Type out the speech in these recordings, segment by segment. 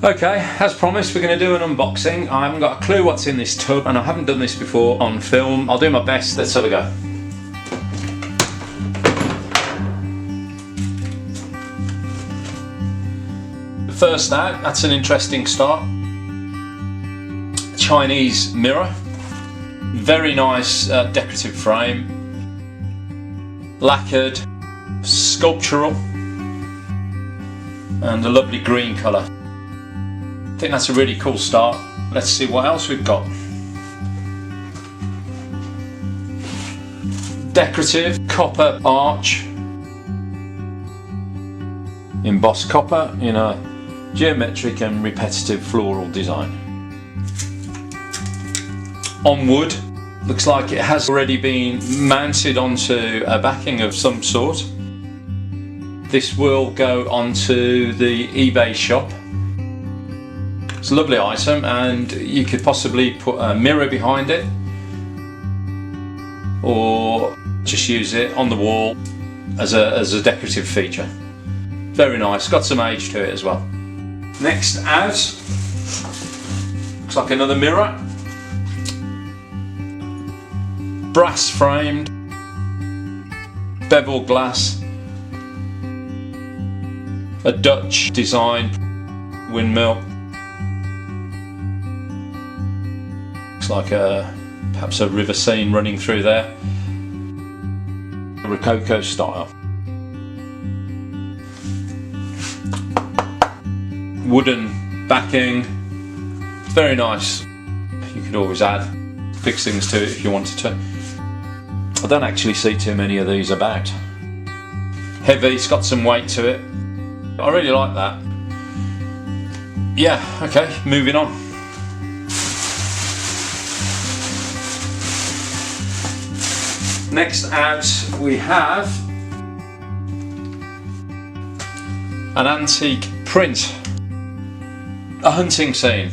Okay, as promised, we're going to do an unboxing. I haven't got a clue what's in this tub and I haven't done this before on film. I'll do my best. Let's have a go. First out, that's an interesting start. Chinese mirror. Very nice decorative frame. Lacquered, sculptural, and a lovely green colour. I think that's a really cool start. Let's see what else we've got. Decorative copper arch. Embossed copper in a geometric and repetitive floral design. On wood. Looks like it has already been mounted onto a backing of some sort. This will go onto the eBay shop. It's a lovely item, and you could possibly put a mirror behind it or just use it on the wall as a decorative feature. Very nice, got some age to it as well. Next out, looks like another mirror. Brass framed, bevel glass, a Dutch design windmill. Looks like perhaps a river scene running through there. Rococo style. Wooden backing, very nice. You could always add, fix things to it if you wanted to. I don't actually see too many of these about. Heavy, it's got some weight to it. I really like that. Yeah, okay, moving on. Next out we have an antique print. A hunting scene.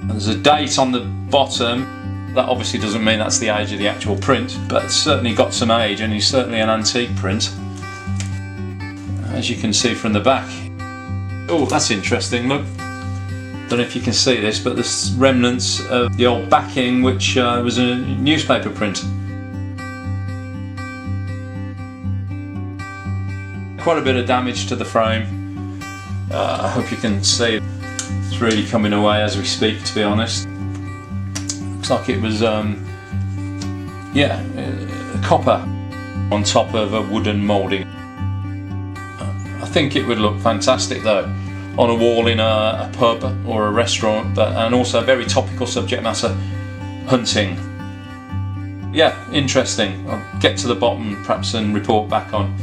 And there's a date on the bottom. That obviously doesn't mean that's the age of the actual print, but it's certainly got some age, and it's certainly an antique print, as you can see from the back. Oh, that's interesting, look. Don't know if you can see this, but there's remnants of the old backing, which was a newspaper print. Quite a bit of damage to the frame. I hope you can see it's really coming away as we speak, to be honest. Looks like it was copper on top of a wooden moulding. I think it would look fantastic though on a wall in a pub or a restaurant, and also a very topical subject matter, hunting. Yeah, interesting. I'll get to the bottom perhaps and report back on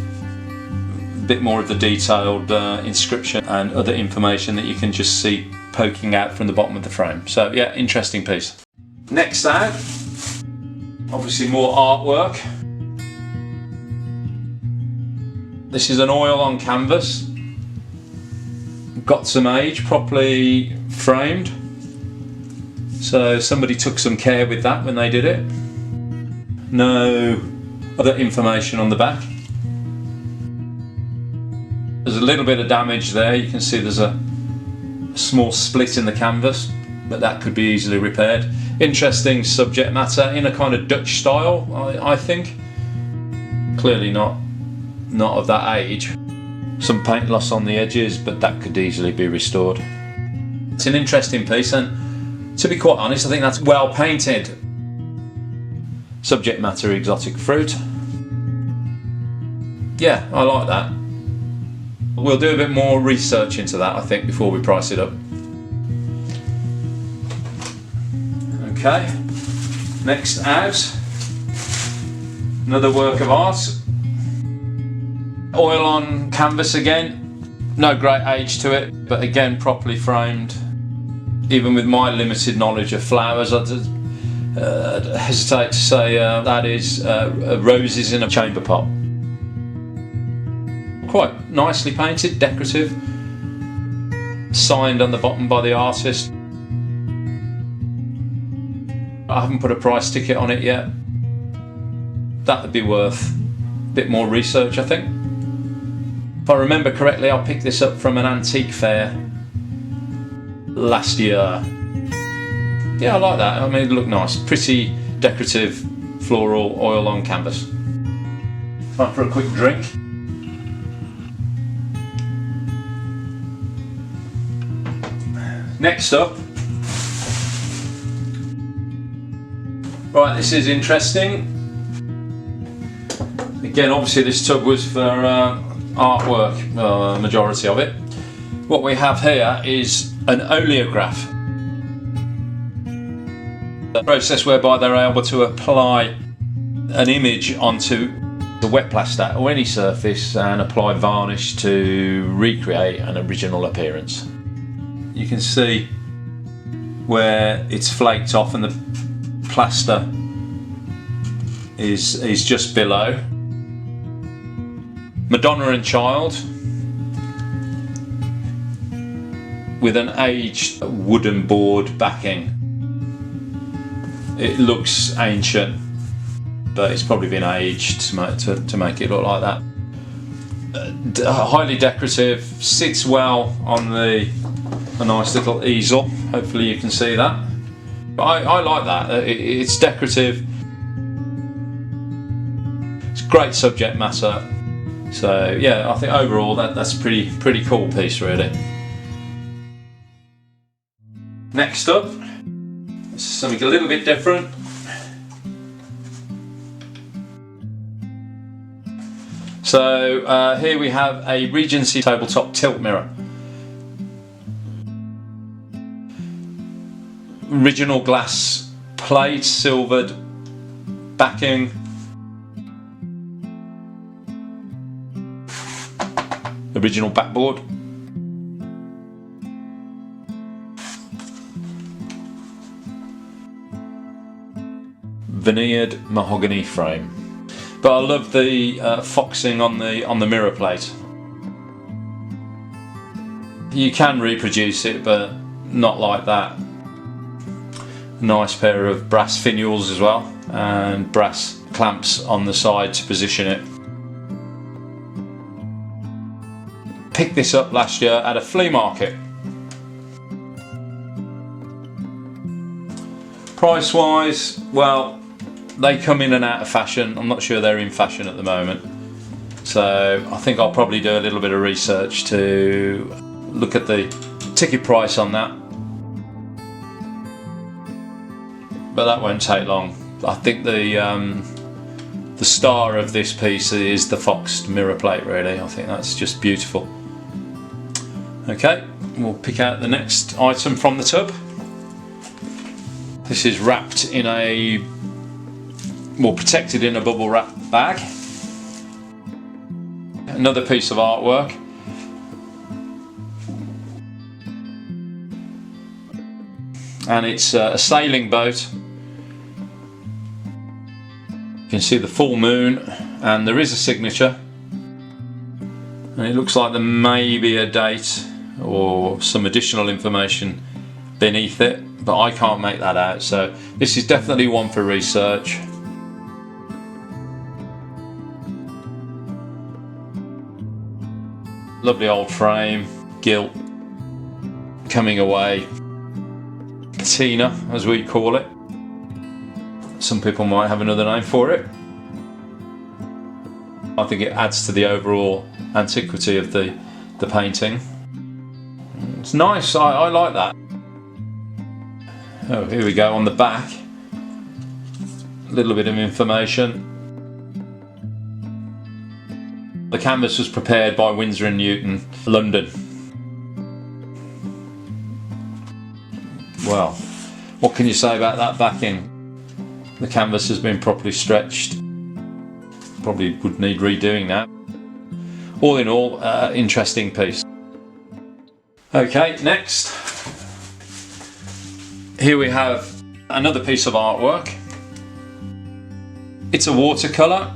a bit more of the detailed inscription and other information that you can just see poking out from the bottom of the frame. So yeah, interesting piece. Next out, obviously more artwork. This is an oil on canvas. Got some age, properly framed. So somebody took some care with that when they did it. No other information on the back. There's a little bit of damage there. You can see there's a small split in the canvas, but that could be easily repaired. Interesting subject matter in a kind of Dutch style, I think. Clearly not of that age. Some paint loss on the edges, but that could easily be restored. It's an interesting piece, and to be quite honest, I think that's well painted. Subject matter, exotic fruit. Yeah, I like that. We'll do a bit more research into that, I think, before we price it up. Okay, next out, another work of art. Oil on canvas again, no great age to it, but again properly framed. Even with my limited knowledge of flowers, I'd hesitate to say that is roses in a chamber pot. Quite nicely painted, decorative, signed on the bottom by the artist. I haven't put a price ticket on it yet. That would be worth a bit more research, I think. If I remember correctly, I picked this up from an antique fair last year. Yeah, I like that. I mean, it looked nice. Pretty decorative floral oil on canvas. Time for a quick drink. Next up, right, this is interesting. Again, obviously this tub was for artwork, majority of it. What we have here is an oleograph, a process whereby they're able to apply an image onto the wet plaster or any surface and apply varnish to recreate an original appearance. You can see where it's flaked off and the plaster is just below. Madonna and Child with an aged wooden board backing. It looks ancient, but it's probably been aged to make it look like that. Highly decorative, sits well on a nice little easel. Hopefully you can see that. But I like that. It's decorative. It's great subject matter. So yeah, I think overall that's a pretty cool piece really. Next up, this is something a little bit different. So here we have a Regency tabletop tilt mirror. Original glass plate, silvered backing. Original backboard. Veneered mahogany frame. But I love the foxing on the mirror plate. You can reproduce it, but not like that. Nice pair of brass finials as well, and brass clamps on the side to position it. Picked this up last year at a flea market. Price wise, well, they come in and out of fashion. I'm not sure they're in fashion at the moment, so I think I'll probably do a little bit of research to look at the ticket price on that, but that won't take long. I think the star of this piece is the foxed mirror plate really. I think that's just beautiful. Okay, we'll pick out the next item from the tub. This is wrapped in protected in a bubble wrap bag. Another piece of artwork. And it's a sailing boat. You can see the full moon, and there is a signature. And it looks like there may be a date or some additional information beneath it, but I can't make that out, so this is definitely one for research. Lovely old frame, gilt, coming away, patina as we call it. Some people might have another name for it. I think it adds to the overall antiquity of the painting. It's nice, I like that. Oh, here we go on the back. A little bit of information. The canvas was prepared by Winsor & Newton, London. Well, what can you say about that backing? The canvas has been properly stretched. Probably would need redoing now. All in all, interesting piece. Okay, next. Here we have another piece of artwork. It's a watercolour.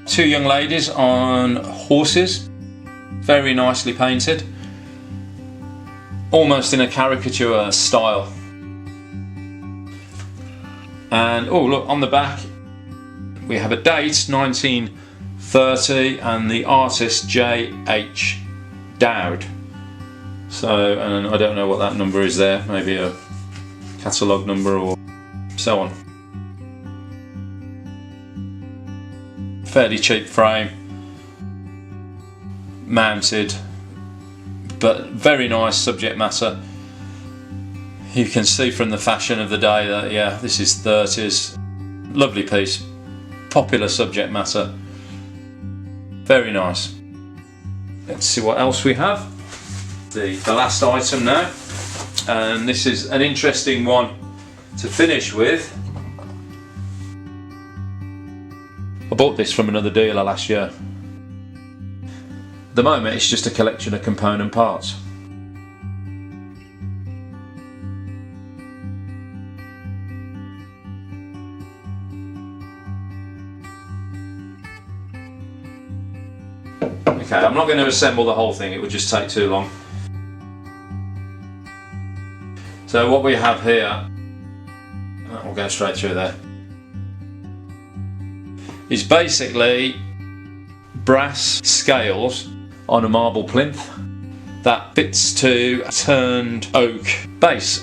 Two young ladies on horses, very nicely painted, almost in a caricature style. And oh look, on the back we have a date, 19 30, and the artist J.H. Dowd. So, and I don't know what that number is there, maybe a catalogue number or so on. Fairly cheap frame, mounted, but very nice subject matter. You can see from the fashion of the day that, yeah, this is 30s. Lovely piece, popular subject matter, very nice. Let's see what else we have. The last item now, and this is an interesting one to finish with. I bought this from another dealer last year. At the moment it's just a collection of component parts. Okay, I'm not going to assemble the whole thing, it would just take too long. So what we have here, we'll go straight through there, is basically brass scales on a marble plinth that fits to a turned oak base.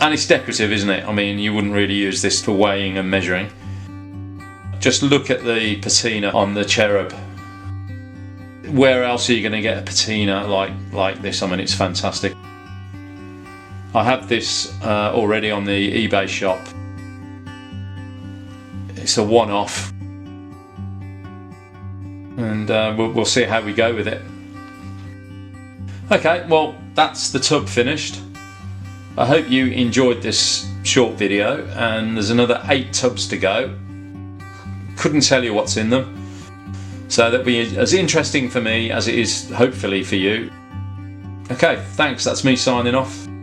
And it's decorative, isn't it? I mean, you wouldn't really use this for weighing and measuring. Just look at the patina on the cherub. Where else are you going to get a patina like this? I mean, it's fantastic. I have this already on the eBay shop. It's a one-off, and we'll see how we go with it. Okay, well, that's the tub finished. I hope you enjoyed this short video, and there's another 8 tubs to go. Couldn't tell you what's in them, so that'll be as interesting for me as it is hopefully for you. Okay, thanks, that's me signing off.